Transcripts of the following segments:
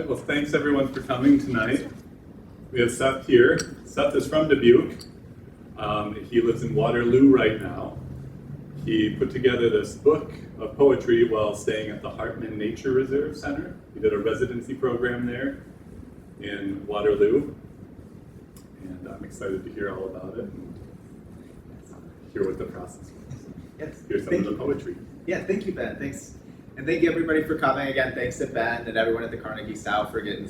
right, well, thanks everyone for coming tonight. We have Seth here. Seth is from Dubuque. He lives in Waterloo right now. He put together this book of poetry while staying at the Hartman Nature Reserve Center. He did a residency program there in Waterloo. And I'm excited to hear all about it and hear what the process was. Yes. Hear some of the poetry. Yeah, thank you, Ben. Thanks. And thank you, everybody, for coming. Again, thanks to Ben and everyone at the Carnegie-Stout for getting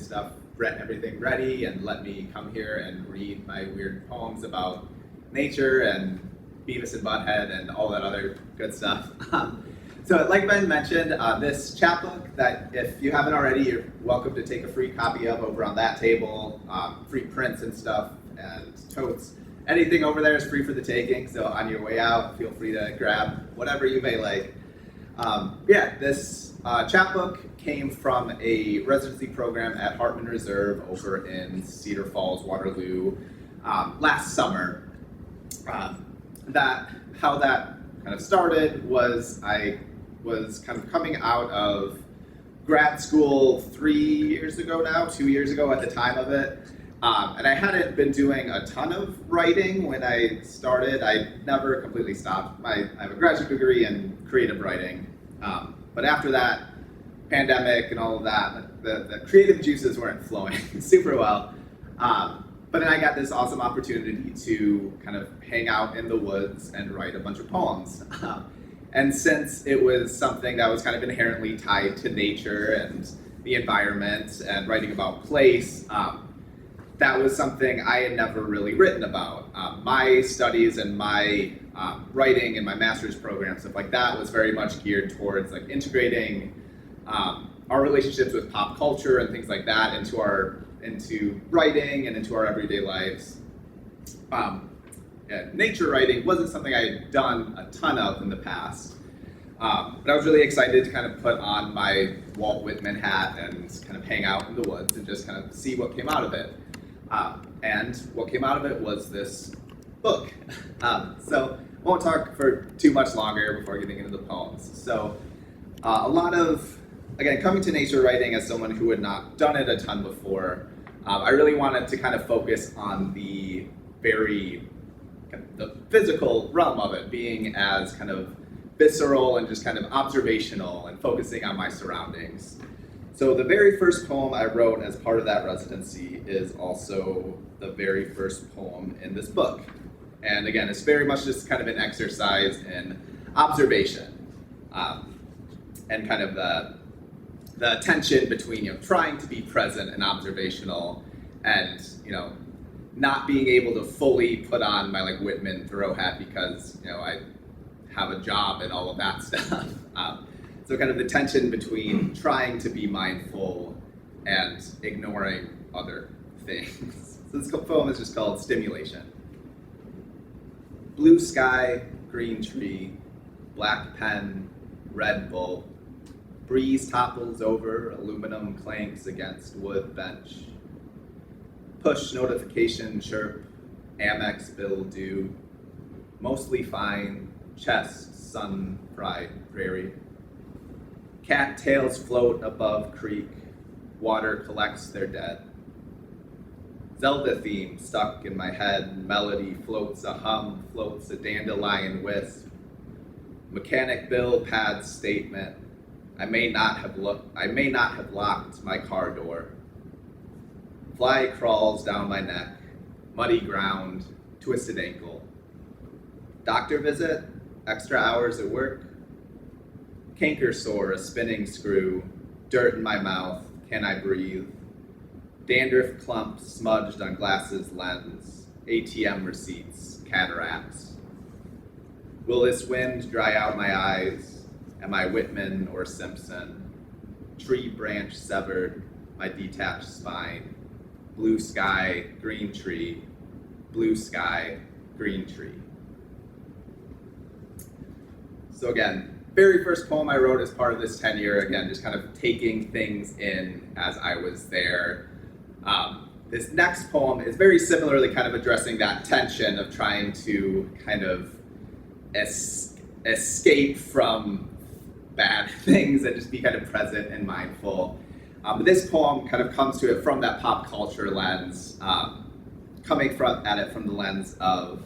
everything ready and let me come here and read my weird poems about nature and Beavis and Butthead and all that other good stuff. So like Ben mentioned, this chapbook that if you haven't already, you're welcome to take a free copy of over on that table, free prints and stuff and totes. Anything over there is free for the taking, so on your way out, feel free to grab whatever you may like. This chapbook came from a residency program at Hartman Reserve over in Cedar Falls, Waterloo, last summer. How that kind of started was I was kind of coming out of grad school 3 years ago now, 2 years ago at the time of it. And I hadn't been doing a ton of writing when I started. I never completely stopped. I have a graduate degree in creative writing. But after that, pandemic and all of that, the creative juices weren't flowing super well. But then I got this awesome opportunity to kind of hang out in the woods and write a bunch of poems. And since it was something that was kind of inherently tied to nature and the environment and writing about place, that was something I had never really written about. My studies and my writing and my master's program, stuff like that, was very much geared towards like integrating our relationships with pop culture and things like that into writing and into our everyday lives. Nature writing wasn't something I had done a ton of in the past, but I was really excited to kind of put on my Walt Whitman hat and kind of hang out in the woods and just kind of see what came out of it. And what came out of it was this book. So I won't talk for too much longer before getting into the poems. So a lot of, again, coming to nature writing as someone who had not done it a ton before, I really wanted to kind of focus on the physical realm of it, being as kind of visceral and just kind of observational and focusing on my surroundings. So the very first poem I wrote as part of that residency is also the very first poem in this book. And again, it's very much just kind of an exercise in observation and kind of the tension between trying to be present and observational and not being able to fully put on my like Whitman Thoreau hat because I have a job and all of that stuff. So kind of the tension between trying to be mindful and ignoring other things. So this poem is just called Stimulation. Blue sky, green tree, black pen, red bull. Breeze topples over, aluminum clanks against wood bench. Push notification chirp, Amex bill due. Mostly fine, chest, sun-fried prairie. Cat tails float above creek, water collects their dead. Zelda theme stuck in my head, melody floats a hum, floats a dandelion wisp. Mechanic bill pads statement, I may not have locked my car door. Fly crawls down my neck, muddy ground, twisted ankle. Doctor visit, extra hours at work. Canker sore, a spinning screw, dirt in my mouth, can I breathe? Dandruff clump smudged on glasses lens, ATM receipts, cataracts. Will this wind dry out my eyes? Am I Whitman or Simpson? Tree branch severed, my detached spine. Blue sky, green tree, blue sky, green tree. So again, very first poem I wrote as part of this tenure, again, just kind of taking things in as I was there. This next poem is very similarly kind of addressing that tension of trying to kind of escape from bad things and just be kind of present and mindful. But this poem kind of comes to it from that pop culture lens, coming at it from the lens of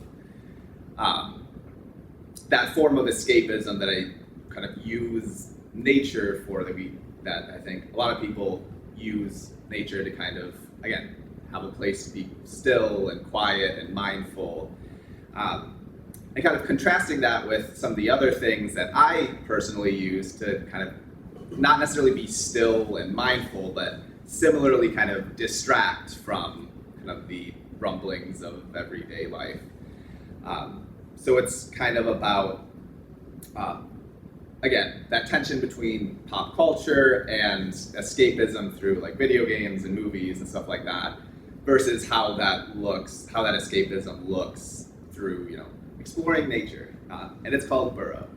that form of escapism that I kind of use nature for, that I think a lot of people use nature to kind of, again, have a place to be still and quiet and mindful. And kind of contrasting that with some of the other things that I personally use to kind of not necessarily be still and mindful, but similarly kind of distract from kind of the rumblings of everyday life. So it's kind of about, again, that tension between pop culture and escapism through like video games and movies and stuff like that, versus how that escapism looks through, exploring nature. And it's called Burrow.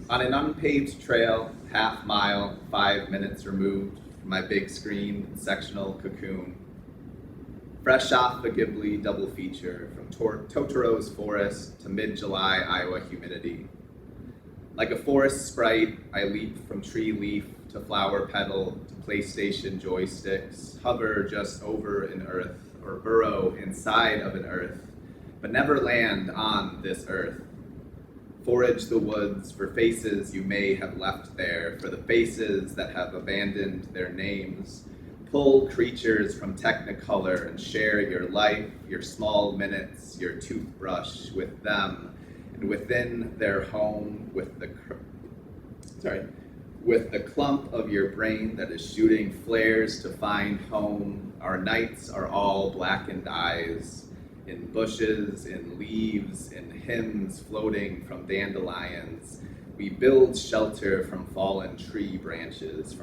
On an unpaved trail, half mile, 5 minutes removed from my big screen sectional cocoon, fresh off the Ghibli double feature from Totoro's forest to mid-July Iowa humidity. Like a forest sprite, I leap from tree leaf to flower petal to PlayStation joysticks, hover just over an earth, or burrow inside of an earth, but never land on this earth. Forage the woods for faces you may have left there, for the faces that have abandoned their names. Pull creatures from Technicolor and share your life, your small minutes, your toothbrush with them, and within their home with the clump of your brain that is shooting flares to find home. Our nights are all blackened eyes, in bushes, in leaves, in hymns floating from dandelions. We build shelter from falling tree branches.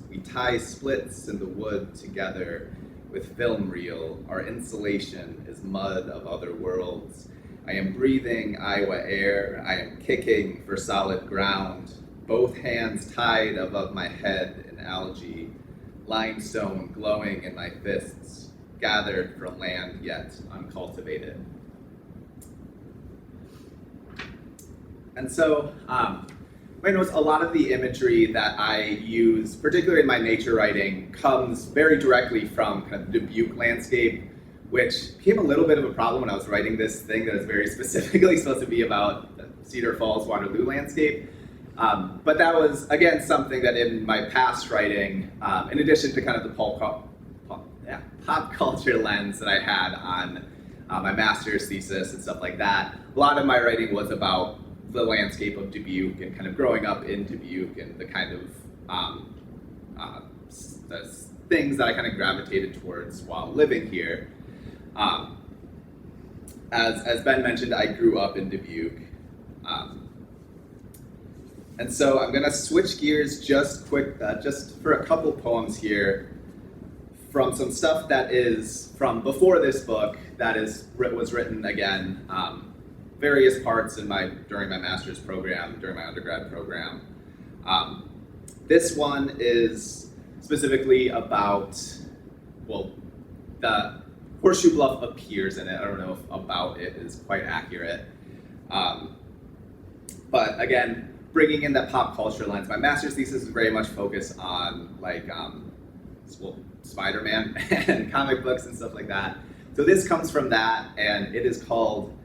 We tie splits in the wood together with film reel. Our insulation is mud of other worlds. I am breathing Iowa air. I am kicking for solid ground. Both hands tied above my head in algae. Limestone glowing in my fists, gathered from land yet uncultivated. And so, I notice a lot of the imagery that I use, particularly in my nature writing, comes very directly from kind of the Dubuque landscape, which became a little bit of a problem when I was writing this thing that is very specifically supposed to be about the Cedar Falls, Waterloo landscape. But that was, again, something that in my past writing, in addition to kind of the pop culture lens that I had on my master's thesis and stuff like that, a lot of my writing was about the landscape of Dubuque and kind of growing up in Dubuque and the kind of the things that I kind of gravitated towards while living here. As Ben mentioned, I grew up in Dubuque. And so I'm gonna switch gears just for a couple poems here from some stuff that is from before this book that was written again, various parts during my master's program, during my undergrad program. This one is specifically about, the Horseshoe Bluff appears in it. I don't know if about it is quite accurate. But again, bringing in that pop culture lens. My master's thesis is very much focused on Spider-Man and comic books and stuff like that. So this comes from that, and it is called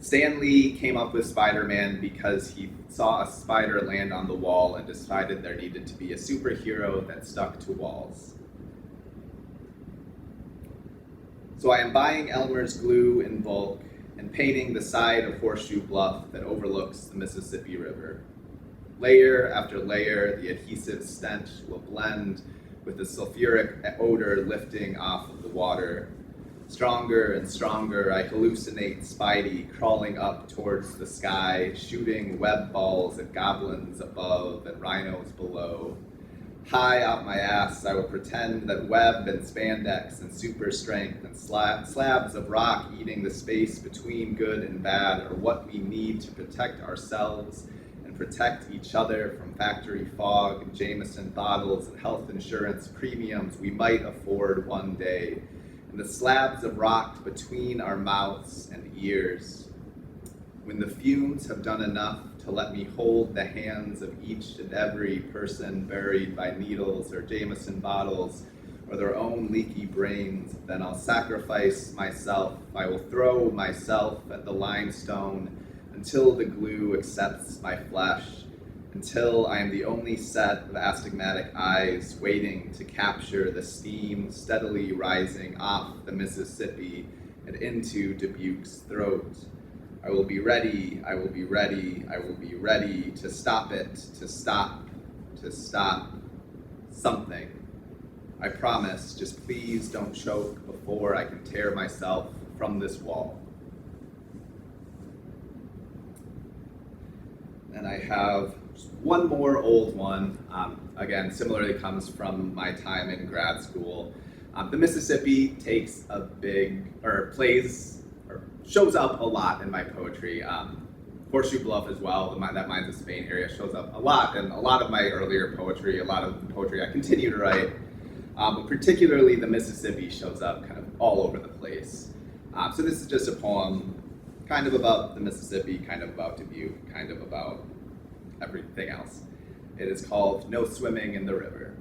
Stan Lee Came Up with Spider-Man because he saw a spider land on the wall and decided there needed to be a superhero that stuck to walls. So I am buying Elmer's glue in bulk and painting the side of Horseshoe Bluff that overlooks the Mississippi River. Layer after layer, the adhesive stench will blend with the sulfuric odor lifting off of the water. Stronger and stronger, I hallucinate Spidey crawling up towards the sky, shooting web balls at goblins above and rhinos below. High out my ass, I would pretend that web and spandex and super strength and slabs of rock eating the space between good and bad are what we need to protect ourselves and protect each other from factory fog and Jameson bottles and health insurance premiums we might afford one day, and the slabs of rock between our mouths and ears. When the fumes have done enough to to let me hold the hands of each and every person buried by needles or Jameson bottles or their own leaky brains, then I'll sacrifice myself. I will throw myself at the limestone until the glue accepts my flesh, until I am the only set of astigmatic eyes waiting to capture the steam steadily rising off the Mississippi and into Dubuque's throat. I will be ready, I will be ready, I will be ready to stop it, to stop something. I promise, just please don't choke before I can tear myself from this wall. And I have one more old one, again, similarly comes from my time in grad school. The Mississippi takes a shows up a lot in my poetry. Horseshoe Bluff as well, that Mines of Spain area shows up a lot, and a lot of my earlier poetry, a lot of the poetry I continue to write, but particularly the Mississippi shows up kind of all over the place. So this is just a poem kind of about the Mississippi, kind of about Dubuque, kind of about everything else. It is called No Swimming in the River.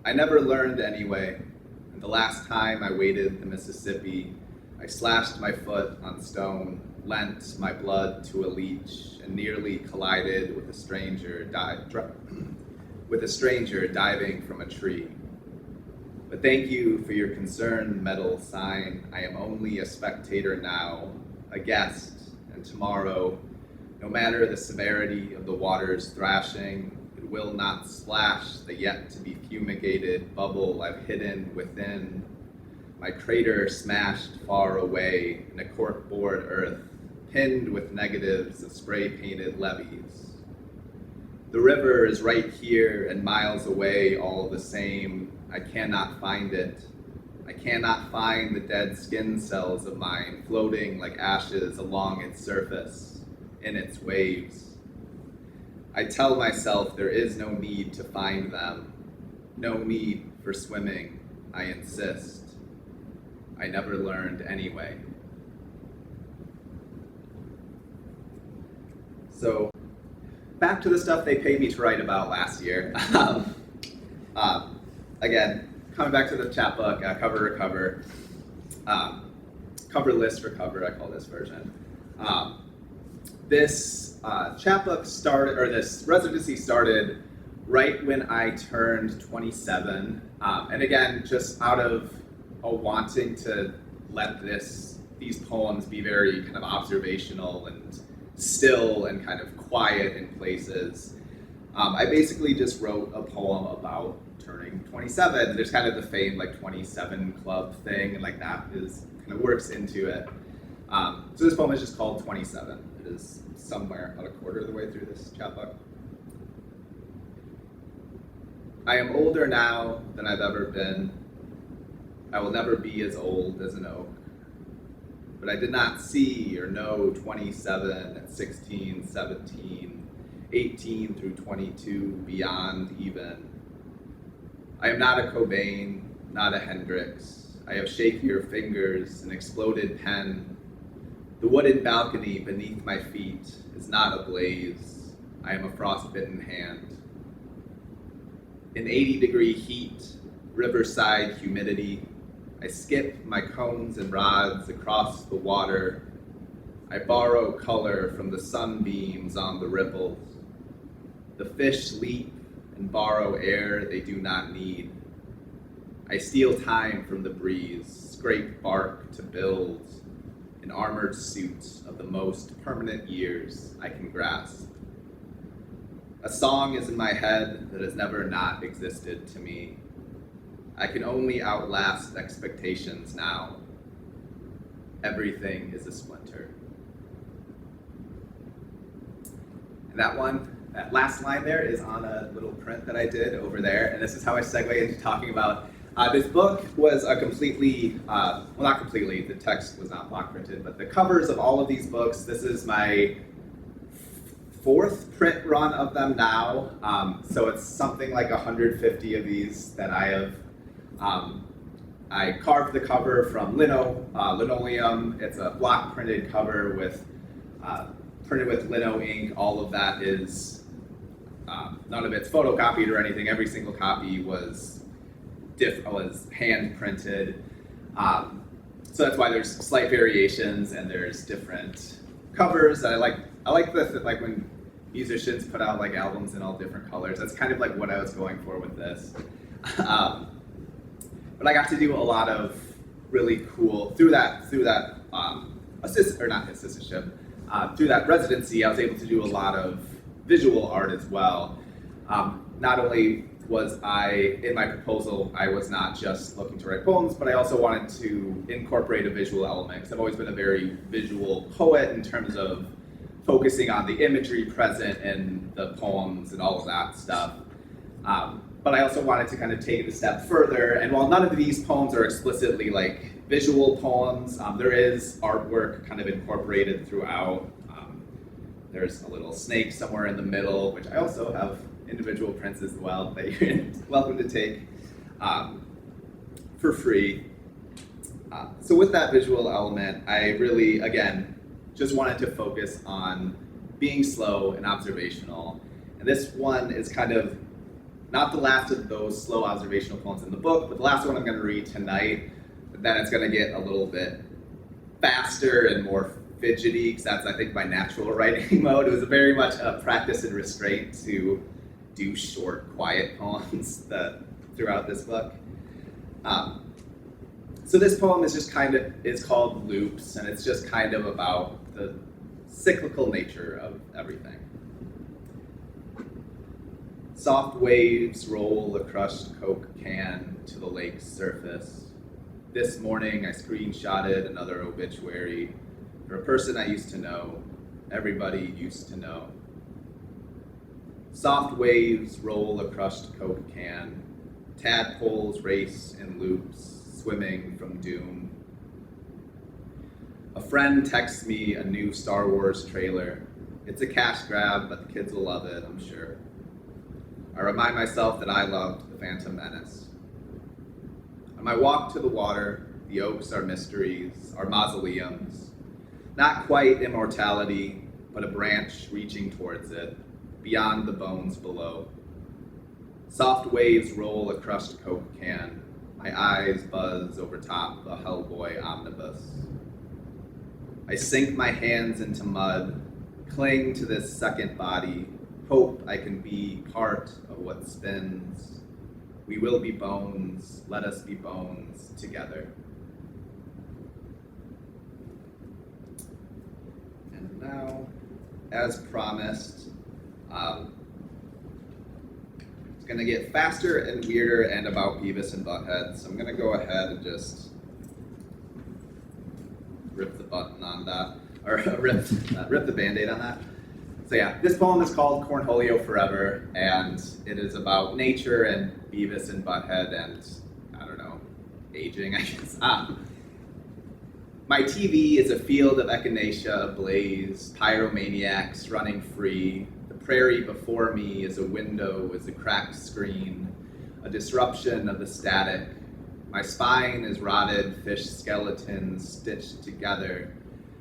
I never learned anyway, and the last time I waded the Mississippi, I slashed my foot on stone, lent my blood to a leech, and nearly collided with a stranger diving from a tree. But thank you for your concern, metal sign. I am only a spectator now, a guest, and tomorrow, no matter the severity of the water's thrashing, it will not splash the yet-to-be fumigated bubble I've hidden within. My crater smashed far away in a corkboard earth, pinned with negatives of spray-painted levees. The river is right here and miles away all the same. I cannot find it. I cannot find the dead skin cells of mine floating like ashes along its surface, in its waves. I tell myself there is no need to find them, no need for swimming, I insist. I never learned anyway. So, back to the stuff they paid me to write about last year. Again, coming back to the chapbook, cover to cover, cover list for cover, I call this version. This chapbook started, or this residency started right when I turned 27. And again, just out of a wanting to let these poems be very kind of observational and still and kind of quiet in places. I basically just wrote a poem about turning 27. There's kind of the famed like 27 club thing, and like that is kind of works into it. So this poem is just called 27. It is somewhere about a quarter of the way through this chapbook. I am older now than I've ever been. I will never be as old as an oak. But I did not see or know 27 at 16, 17, 18 through 22, beyond even. I am not a Cobain, not a Hendrix. I have shakier fingers, an exploded pen. The wooden balcony beneath my feet is not ablaze. I am a frostbitten hand. In 80-degree heat, riverside humidity, I skip my cones and rods across the water. I borrow color from the sunbeams on the ripples. The fish leap and borrow air they do not need. I steal time from the breeze, scrape bark to build an armored suit of the most permanent years I can grasp. A song is in my head that has never not existed to me. I can only outlast expectations now. Everything is a splinter. And that last line there is on a little print that I did over there, and this is how I segue into talking about this book was a completely, well not completely, the text was not block printed, but the covers of all of these books, this is my fourth print run of them now, so it's something like 150 of these that I have. I carved the cover from linoleum. It's a block printed cover with printed with lino ink. All of that is, none of it's photocopied or anything. Every single copy was hand printed. So that's why there's slight variations and there's different covers. I like this, like when musicians put out like albums in all different colors. That's kind of like what I was going for with this. But I got to do a lot of really cool through that through that residency. I was able to do a lot of visual art as well. Not only was I, in my proposal, I was not just looking to write poems, but I also wanted to incorporate a visual element, because I've always been a very visual poet in terms of focusing on the imagery present in the poems and all of that stuff. But I also wanted to kind of take it a step further, and while none of these poems are explicitly like visual poems, there is artwork kind of incorporated throughout. There's a little snake somewhere in the middle, which I also have individual prints as well that you're welcome to take for free. So with that visual element, I really, again, just wanted to focus on being slow and observational. And this one is kind of not the last of those slow observational poems in the book, but the last one I'm going to read tonight. Then it's going to get a little bit faster and more fidgety, because that's, I think, my natural writing mode. It was very much a practice and restraint to do short, quiet poems throughout this book. So this poem is just it's called Loops, and it's just kind of about the cyclical nature of everything. Soft waves roll a crushed Coke can to the lake's surface. This morning I screenshotted another obituary for a person I used to know, everybody used to know. Soft waves roll a crushed Coke can, tadpoles race in loops, swimming from doom. A friend texts me a new Star Wars trailer. It's a cash grab, but the kids will love it, I'm sure. I remind myself that I loved The Phantom Menace. On my walk to the water, the oaks are mysteries, are mausoleums. Not quite immortality, but a branch reaching towards it, beyond the bones below. Soft waves roll a crushed Coke can. My eyes buzz over top the Hellboy omnibus. I sink my hands into mud, cling to this second body, hope I can be part of what spins. We will be bones, let us be bones together. And now, as promised, it's gonna get faster and weirder and about Beavis and Butthead, so I'm gonna go ahead and just rip the button on that, or rip the Band-Aid on that. So yeah, this poem is called Cornholio Forever, and it is about nature and Beavis and Butthead and, I don't know, aging, I guess. My TV is a field of echinacea ablaze, pyromaniacs running free. The prairie before me is a window, is a cracked screen, a disruption of the static. My spine is rotted fish skeletons stitched together.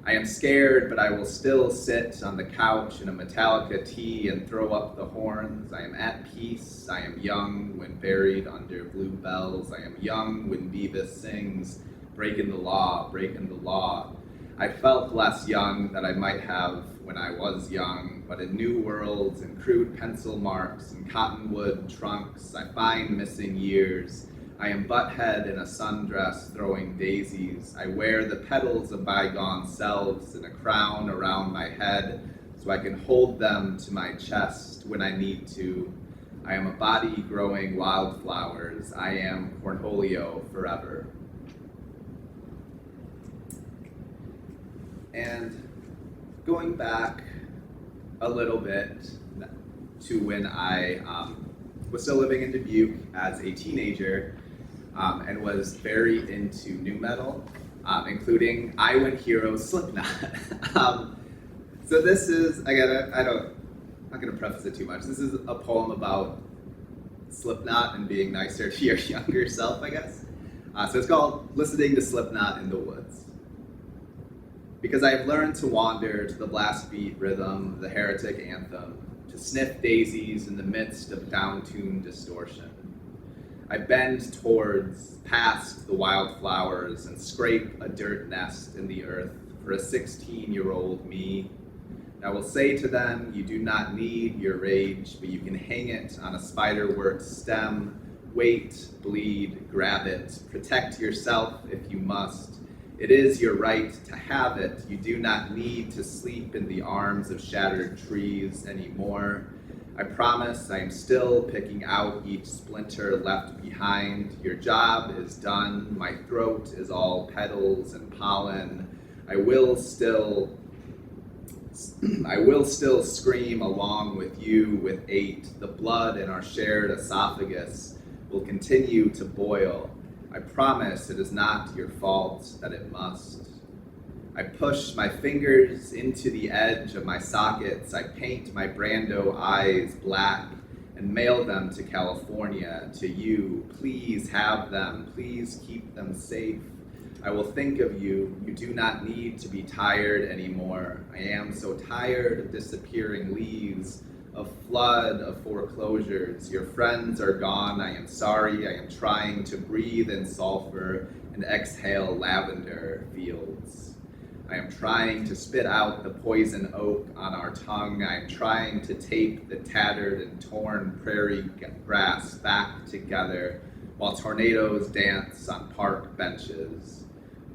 I am scared, but I will still sit on the couch in a Metallica tee and throw up the horns. I am at peace. I am young when buried under bluebells. I am young when Beavis sings, breaking the law, breaking the law. I felt less young than I might have when I was young, but in new worlds and crude pencil marks and cottonwood trunks, I find missing years. I am Butthead in a sundress throwing daisies. I wear the petals of bygone selves in a crown around my head so I can hold them to my chest when I need to. I am a body growing wildflowers. I am Cornholio forever. And going back a little bit to when I was still living in Dubuque as a teenager, and was very into nu metal, including I Went Hero Slipknot. So this is, again, I'm not gonna preface it too much. This is a poem about Slipknot and being nicer to your younger self, I guess. So it's called Listening to Slipknot in the Woods. Because I've learned to wander to the blast beat rhythm of the heretic anthem, to sniff daisies in the midst of down-tuned distortion. I bend towards, past the wildflowers, and scrape a dirt nest in the earth for a 16-year-old me. I will say to them, you do not need your rage, but you can hang it on a spider-wort stem. Wait, bleed, grab it, protect yourself if you must. It is your right to have it. You do not need to sleep in the arms of shattered trees anymore. I promise I am still picking out each splinter left behind. Your job is done. My throat is all petals and pollen. I will still scream along with you with 8. The blood in our shared esophagus will continue to boil. I promise it is not your fault that it must. I push my fingers into the edge of my sockets. I paint my Brando eyes black and mail them to California, to you. Please have them. Please keep them safe. I will think of you. You do not need to be tired anymore. I am so tired of disappearing leaves, of flood, of foreclosures. Your friends are gone. I am sorry. I am trying to breathe in sulfur and exhale lavender fields. I am trying to spit out the poison oak on our tongue. I am trying to tape the tattered and torn prairie grass back together while tornadoes dance on park benches.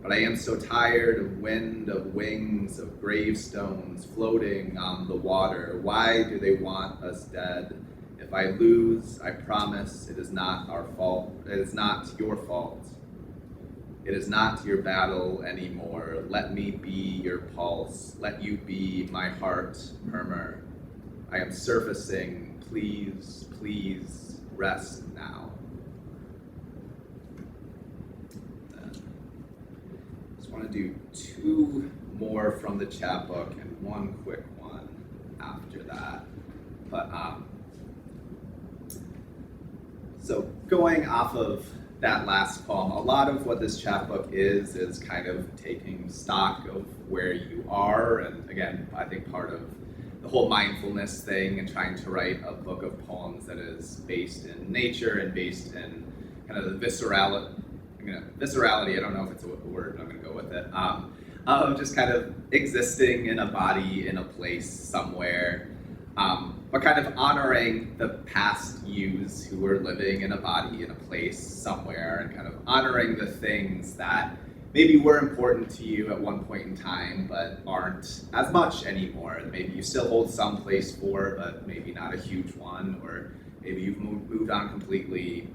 But I am so tired of wind, of wings, of gravestones floating on the water. Why do they want us dead? If I lose, I promise it is not our fault. It is not your fault. It is not your battle anymore. Let me be your pulse. Let you be my heart murmur. I am surfacing. Please, please rest now. I want to do 2 more from the chapbook and 1 quick one after that. But so going off of that last poem, a lot of what this chapbook is kind of taking stock of where you are, and again, I think part of the whole mindfulness thing and trying to write a book of poems that is based in nature and based in kind of the viscerality, I don't know if it's a word, but I'm going to go with it, of just kind of existing in a body, in a place somewhere, but kind of honoring the past yous who were living in a body, in a place somewhere, and kind of honoring the things that maybe were important to you at one point in time, but aren't as much anymore. Maybe you still hold some place for, but maybe not a huge one, or maybe you've moved on completely.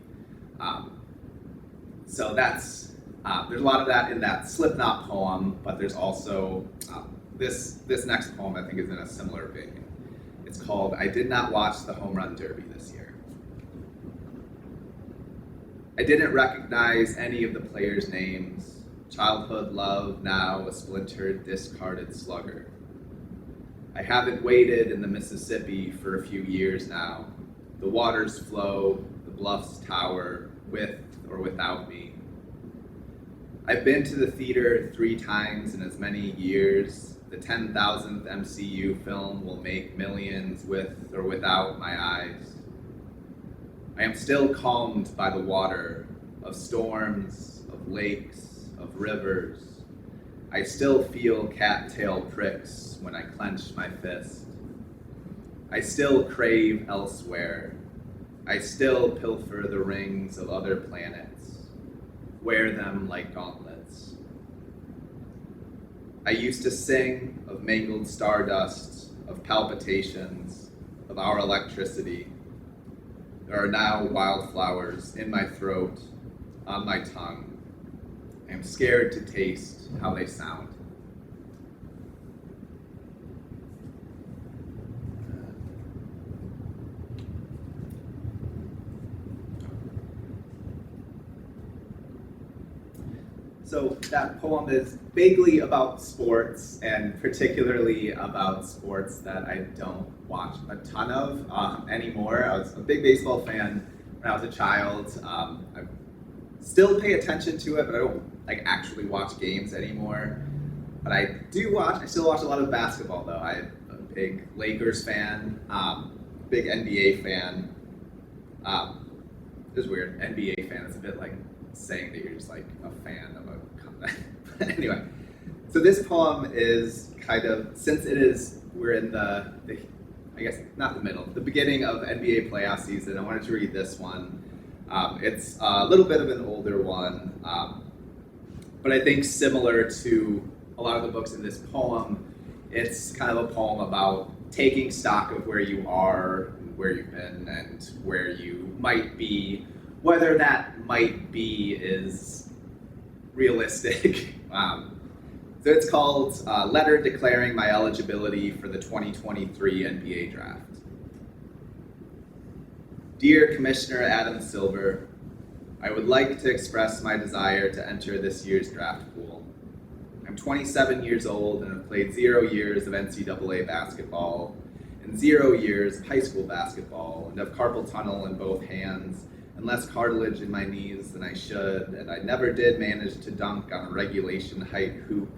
So that's, there's a lot of that in that Slipknot poem, but there's also, this next poem I think is in a similar vein. It's called, I Did Not Watch the Home Run Derby This Year. I didn't recognize any of the players' names. Childhood love, now a splintered, discarded slugger. I haven't waded in the Mississippi for a few years now. The waters flow, the bluffs tower, with or without me. I've been to the theater 3 times in as many years. The 10,000th MCU film will make millions with or without my eyes. I am still calmed by the water of storms, of lakes, of rivers. I still feel cattail pricks when I clench my fist. I still crave elsewhere. I still pilfer the rings of other planets, wear them like gauntlets. I used to sing of mangled stardust, of palpitations, of our electricity. There are now wildflowers in my throat, on my tongue. I am scared to taste how they sound. So that poem is vaguely about sports, and particularly about sports that I don't watch a ton of anymore. I was a big baseball fan when I was a child. I still pay attention to it, but I don't actually watch games anymore. But but I still watch a lot of basketball though. I'm a big Lakers fan, big NBA fan. It's weird, NBA fan, it's a bit like saying that you're just like a fan of a company. But anyway, so this poem is kind of, since we're in the I guess not the middle, the beginning of NBA playoff season, I wanted to read this one. It's a little bit of an older one, but I think similar to a lot of the books in this poem, it's kind of a poem about taking stock of where you are, where you've been, and where you might be. Whether that might be is realistic. So it's called Letter Declaring My Eligibility for the 2023 NBA Draft. Dear Commissioner Adam Silver, I would like to express my desire to enter this year's draft pool. I'm 27 years old and have played 0 years of NCAA basketball and 0 years of high school basketball and have carpal tunnel in both hands and less cartilage in my knees than I should, and I never did manage to dunk on a regulation height hoop.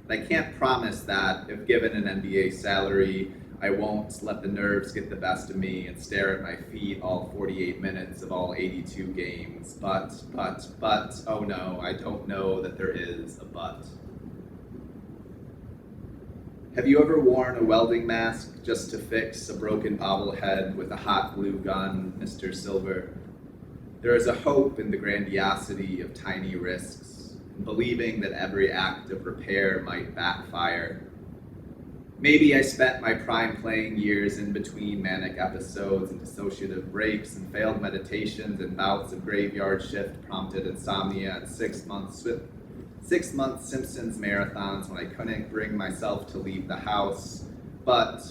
And I can't promise that, if given an NBA salary, I won't let the nerves get the best of me and stare at my feet all 48 minutes of all 82 games. But, oh no, I don't know that there is a but. Have you ever worn a welding mask just to fix a broken bobblehead with a hot glue gun, Mr. Silver? There is a hope in the grandiosity of tiny risks, in believing that every act of repair might backfire. Maybe I spent my prime playing years in between manic episodes and dissociative breaks and failed meditations and bouts of graveyard shift prompted insomnia and 6 month Simpsons marathons when I couldn't bring myself to leave the house. But,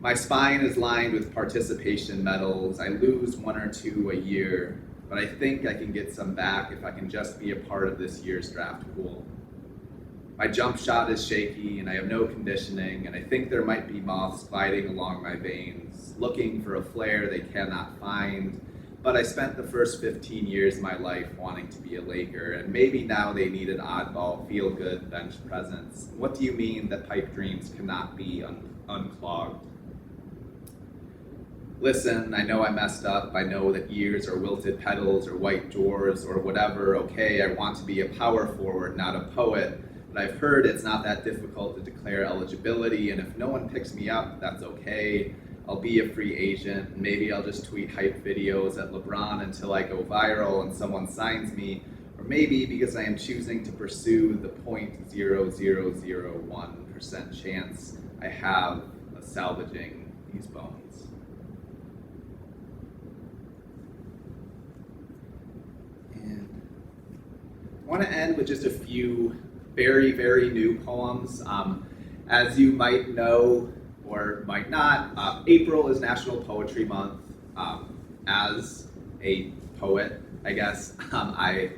my spine is lined with participation medals. I lose 1 or 2 a year, but I think I can get some back if I can just be a part of this year's draft pool. My jump shot is shaky and I have no conditioning, and I think there might be moths gliding along my veins, looking for a flare they cannot find. But I spent the first 15 years of my life wanting to be a Laker, and maybe now they need an oddball, feel-good bench presence. What do you mean that pipe dreams cannot be unclogged? Listen, I know I messed up. I know that years are wilted petals or white drawers or whatever. Okay, I want to be a power forward, not a poet. But I've heard it's not that difficult to declare eligibility, and if no one picks me up, that's okay. I'll be a free agent, and maybe I'll just tweet hype videos at LeBron until I go viral and someone signs me, or maybe because I am choosing to pursue the 0.0001% chance I have of salvaging these bones. And I want to end with just a few very, very new poems. As you might know, or might not, April is National Poetry Month. As a poet, I guess, I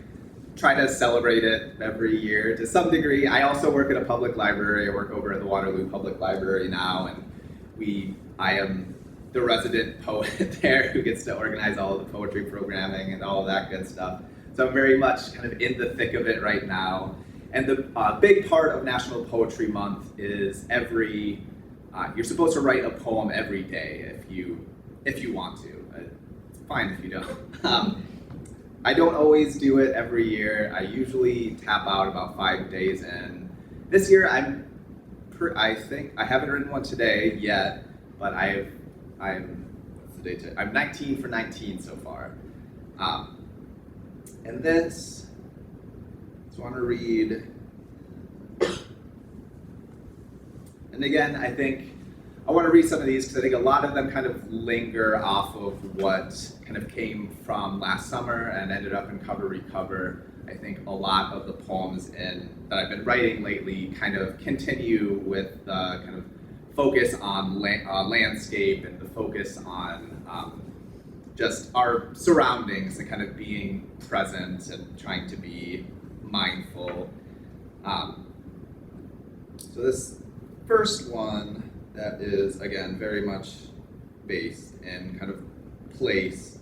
try to celebrate it every year to some degree. I also work at a public library. I work over at the Waterloo Public Library now, and I am the resident poet there who gets to organize all of the poetry programming and all of that good stuff. So I'm very much kind of in the thick of it right now. And the big part of National Poetry Month is you're supposed to write a poem every day if you want to. It's fine if you don't. I don't always do it every year. I usually tap out about 5 days in. This year, I think I haven't written one today yet, but I'm 19 for 19 so far. And this, I want to read. And again, I think I want to read some of these because I think a lot of them kind of linger off of what kind of came from last summer and ended up in Cover Recover. I think a lot of the poems that I've been writing lately kind of continue with the kind of focus on landscape and the focus on just our surroundings and kind of being present and trying to be mindful. So this first one that is, again, very much based in kind of place.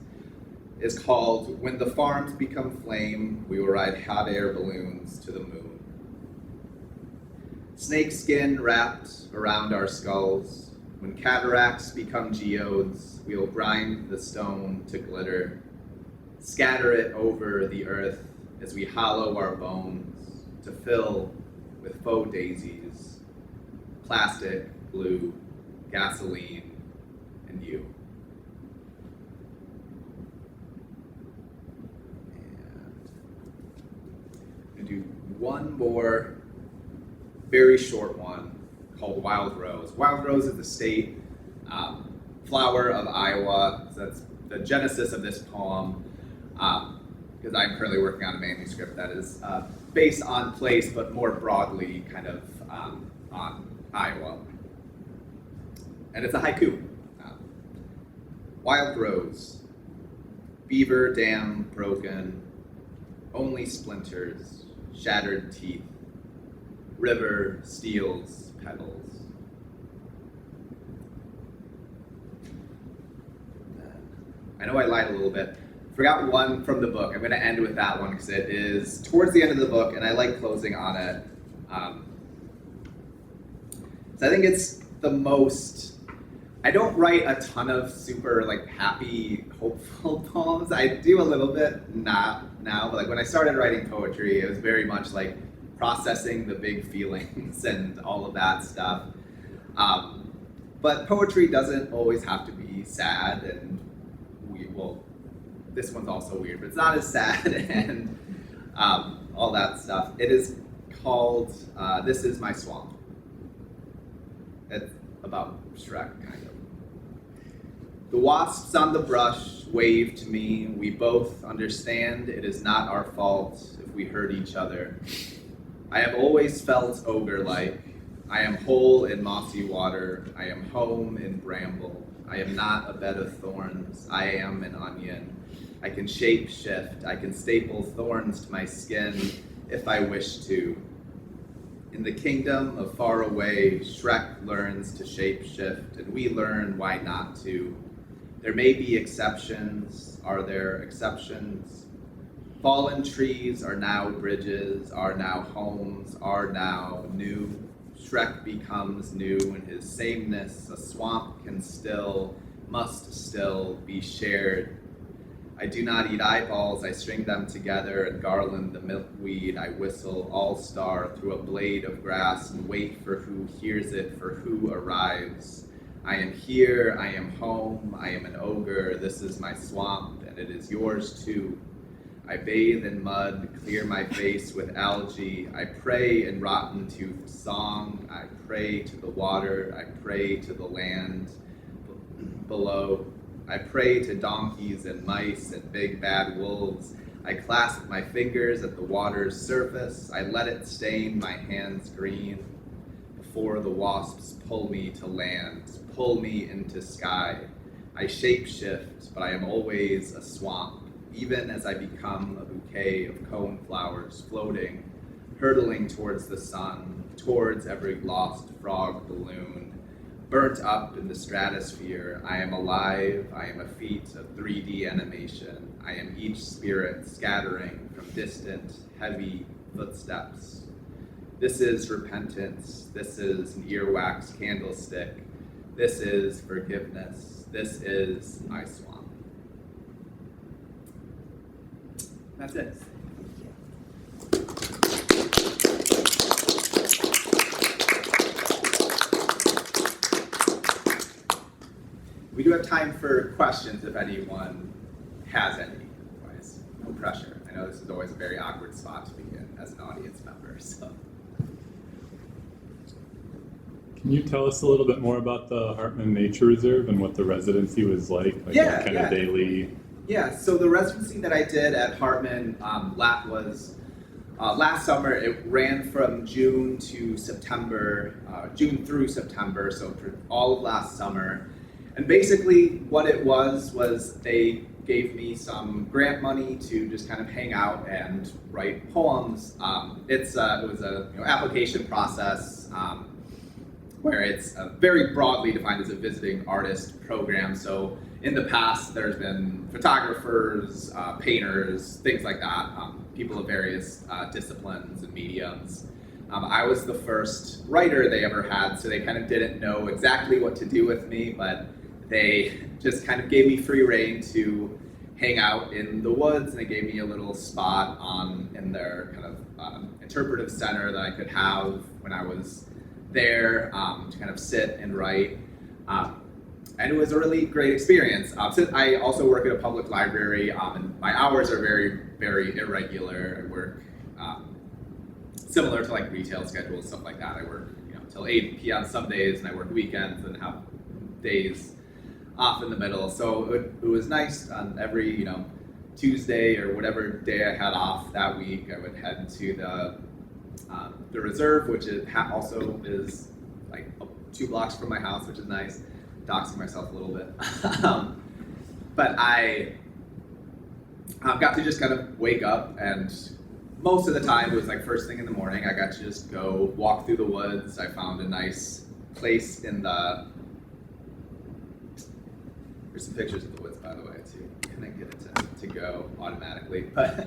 is called When the Farms Become Flame, We Will Ride Hot Air Balloons to the Moon. Snakeskin wrapped around our skulls. When cataracts become geodes, we'll grind the stone to glitter, scatter it over the earth as we hollow our bones to fill with faux daisies, plastic, glue, gasoline, and you. And I'm gonna do one more very short one called Wild Rose. Wild Rose is the state flower of Iowa. So that's the genesis of this poem, because I'm currently working on a manuscript that is based on place, but more broadly kind of on Iowa. And it's a haiku. Wild Rose, beaver dam broken, only splinters, shattered teeth, river steals petals. I know I lied a little bit. Forgot one from the book. I'm going to end with that one because it is towards the end of the book, and I like closing on it. So I think it's the most. I don't write a ton of super happy, hopeful poems. I do a little bit now, but when I started writing poetry, it was very much processing the big feelings and all of that stuff. But poetry doesn't always have to be sad, and this one's also weird, but it's not as sad and all that stuff. It is called This Is My Swamp. It's about Shrek, kind of. The wasps on the brush wave to me. We both understand it is not our fault if we hurt each other. I have always felt ogre-like. I am whole in mossy water. I am home in bramble. I am not a bed of thorns. I am an onion. I can shape shift. I can staple thorns to my skin if I wish to. In the kingdom of far away, Shrek learns to shape shift, and we learn why not to. There may be exceptions. Are there exceptions? Fallen trees are now bridges, are now homes, are now new. Shrek becomes new in his sameness. A swamp can still, must still be shared. I do not eat eyeballs, I string them together and garland the milkweed. I whistle all-star through a blade of grass and wait for who hears it, for who arrives. I am here, I am home, I am an ogre, this is my swamp, and it is yours too. I bathe in mud, clear my face with algae. I pray in rotten-toothed song. I pray to the water. I pray to the land below. I pray to donkeys and mice and big bad wolves. I clasp my fingers at the water's surface. I let it stain my hands green before the wasps pull me to land, pull me into sky. I shape-shift, but I am always a swamp. Even as I become a bouquet of cone flowers floating, hurtling towards the sun, towards every lost frog balloon, burnt up in the stratosphere, I am alive, I am a feat of 3D animation, I am each spirit scattering from distant, heavy footsteps. This is repentance, this is an earwax candlestick, this is forgiveness, this is my swamp. That's it. We do have time for questions if anyone has any. Otherwise, no pressure. I know this is always a very awkward spot to be in as an audience member. So, can you tell us a little bit more about the Hartman Nature Reserve and what the residency was like? What kind of daily? Yeah, so the residency that I did at Hartman was last summer. It ran from June to September, June through September, so for all of last summer. And basically what it was they gave me some grant money to just kind of hang out and write poems. It was a application process where it's very broadly defined as a visiting artist program. So in the past, there's been photographers, painters, things like that, people of various disciplines and mediums. I was the first writer they ever had, so they kind of didn't know exactly what to do with me, but they just kind of gave me free rein to hang out in the woods, and they gave me a little spot in their kind of interpretive center that I could have when I was there to kind of sit and write. And it was a really great experience. Since I also work at a public library, and my hours are very, very irregular. I work similar to like retail schedules, stuff like that. I work till 8 p.m. some days, and I work weekends and have days off in the middle. So it was nice on every Tuesday or whatever day I had off that week. I would head to the reserve, which also is like 2 blocks from my house, which is nice. Doxing myself a little bit. But I got to just kind of wake up, and most of the time it was like first thing in the morning. I got to just go walk through the woods. I found a nice place in the, there's some pictures of the woods, by the way, too. Can I get it to go automatically? But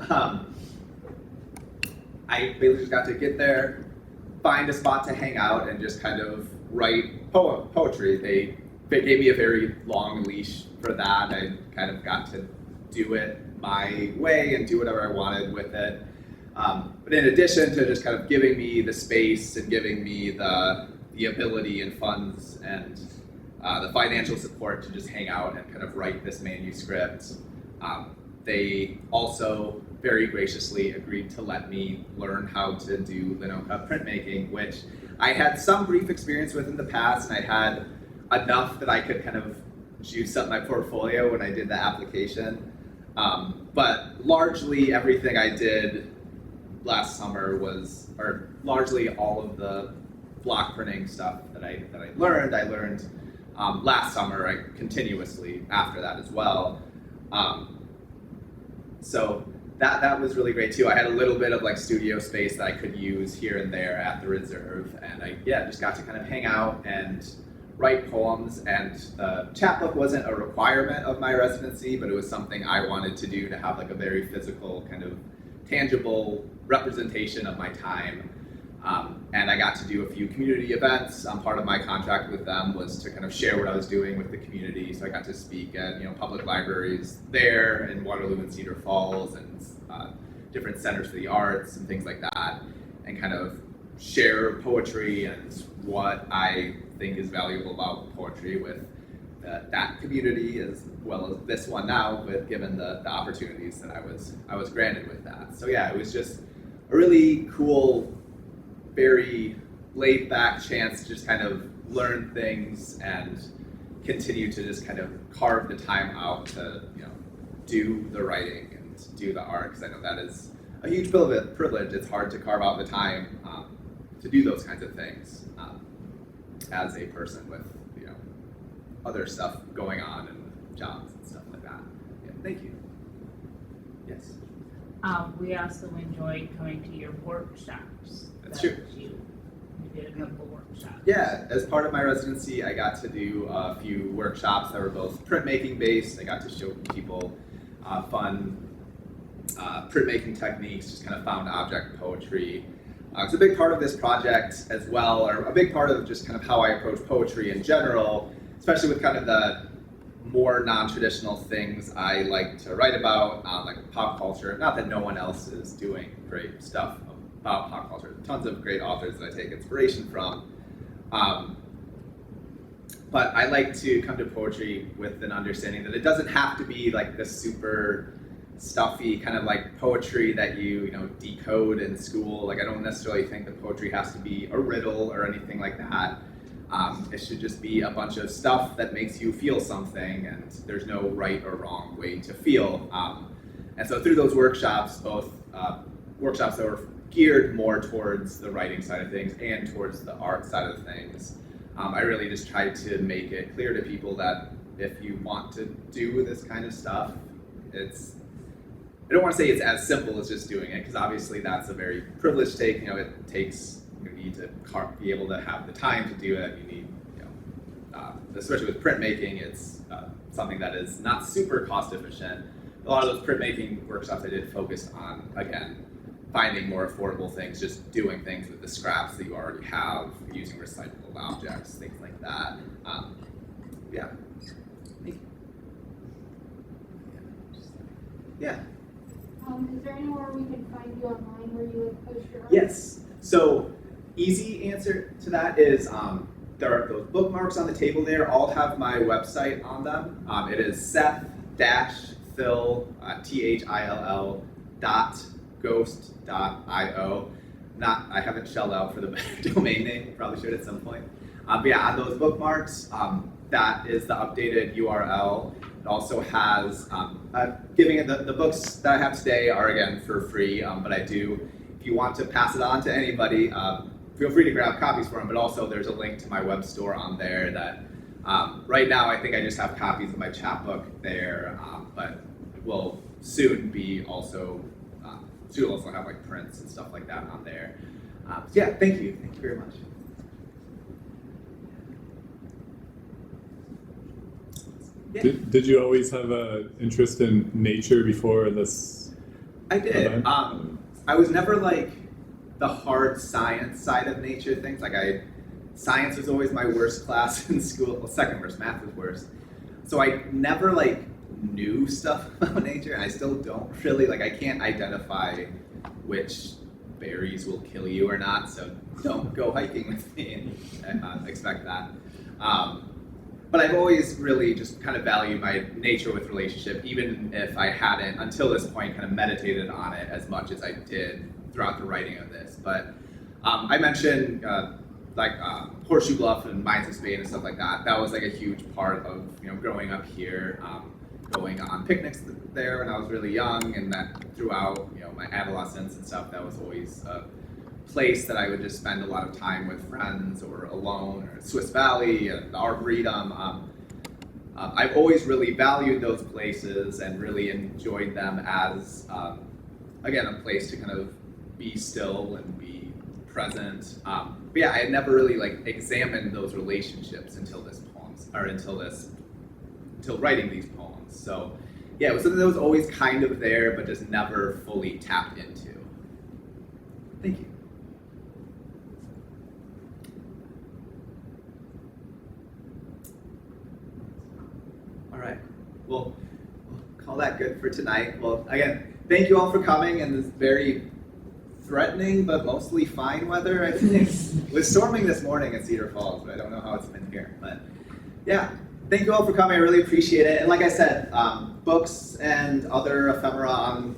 I basically just got to get there, find a spot to hang out, and just kind of write poetry. They gave me a very long leash for that. I kind of got to do it my way and do whatever I wanted with it. But in addition to just kind of giving me the space and giving me the ability and funds and the financial support to just hang out and kind of write this manuscript, they also very graciously agreed to let me learn how to do linocut printmaking, which I had some brief experience with in the past, and I had enough that I could kind of juice up my portfolio when I did the application. But largely everything I did last summer or largely all of the block printing stuff that I learned last summer, continuously after that as well. So that was really great too. I had a little bit of like studio space that I could use here and there at the reserve, and I just got to kind of hang out and write poems. And the chapbook wasn't a requirement of my residency, but it was something I wanted to do to have like a very physical, kind of tangible representation of my time. And I got to do a few community events. Part of my contract with them was to kind of share what I was doing with the community. So I got to speak at public libraries there in Waterloo and Cedar Falls, and different centers for the arts and things like that, and kind of share poetry and what I think is valuable about poetry with that community as well as this one now, but given the opportunities that I was granted with that. So yeah, it was just a really cool, very laid back chance to just kind of learn things and continue to just kind of carve the time out to do the writing and do the art, because I know that is a huge privilege. It's hard to carve out the time to do those kinds of things as a person with other stuff going on and jobs and stuff like that. Yeah, thank you. Yes. We also enjoyed coming to your workshops. That's true. You did a couple workshops. Yeah, as part of my residency, I got to do a few workshops that were both printmaking based. I got to show people fun printmaking techniques, just kind of found object poetry. It's a big part of this project as well, or a big part of just kind of how I approach poetry in general, especially with kind of the more non-traditional things I like to write about, like pop culture. Not that no one else is doing great stuff about pop culture. Tons of great authors that I take inspiration from. But I like to come to poetry with an understanding that it doesn't have to be like this super stuffy kind of like poetry that you decode in school. Like I don't necessarily think that poetry has to be a riddle or anything like that. It should just be a bunch of stuff that makes you feel something, and there's no right or wrong way to feel. And so through those workshops, both workshops that were geared more towards the writing side of things and towards the art side of things, I really just tried to make it clear to people that if you want to do this kind of stuff, I don't want to say it's as simple as just doing it, because obviously that's a very privileged take. It takes, you need to be able to have the time to do it. You need, especially with printmaking, it's something that is not super cost efficient. A lot of those printmaking workshops I did focused on, again, finding more affordable things, just doing things with the scraps that you already have, using recyclable objects, things like that. Yeah. Yeah. Is there anywhere we can find you online where you would post your art? Yes. So, easy answer to that is there are those bookmarks on the table there. All have my website on them. It is Seth-Thill, THILL.ghost.io. I haven't shelled out for the better domain name. Probably should at some point. But yeah, on those bookmarks, that is the updated URL. It also has, giving it the books that I have today are again for free, but I do, if you want to pass it on to anybody, feel free to grab copies for them, but also there's a link to my web store on there that, right now I think I just have copies of my chapbook there, but will soon be also, soon will also have like prints and stuff like that on there. So yeah, thank you very much. Yeah. Did you always have an interest in nature before this? I did. event? I was never like the hard science side of nature things. Like science was always my worst class in school. Well, second worst, math was worse. So I never like knew stuff about nature, and I still don't really. Like I can't identify which berries will kill you or not. So don't go hiking with me and expect that. But I've always really just kind of valued my nature with relationship, even if I hadn't, until this point, kind of meditated on it as much as I did throughout the writing of this. But I mentioned Horseshoe Bluff and Mines of Spain and stuff like that. That was like a huge part of growing up here, going on picnics there when I was really young, and that throughout my adolescence and stuff, that was always a place that I would just spend a lot of time with friends or alone, or Swiss Valley and the Arboretum. I've always really valued those places and really enjoyed them as, again, a place to kind of be still and be present. But yeah, I had never really like examined those relationships until writing these poems. So yeah, it was something that was always kind of there, but just never fully tapped into. Thank you. All right, well, we'll call that good for tonight. Well, again, thank you all for coming in this very threatening but mostly fine weather, I think. It was storming this morning at Cedar Falls, but I don't know how it's been here. But yeah, thank you all for coming. I really appreciate it. And like I said, books and other ephemera on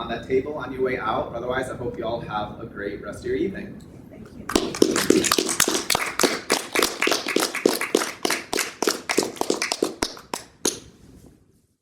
that table on your way out. Otherwise, I hope you all have a great rest of your evening.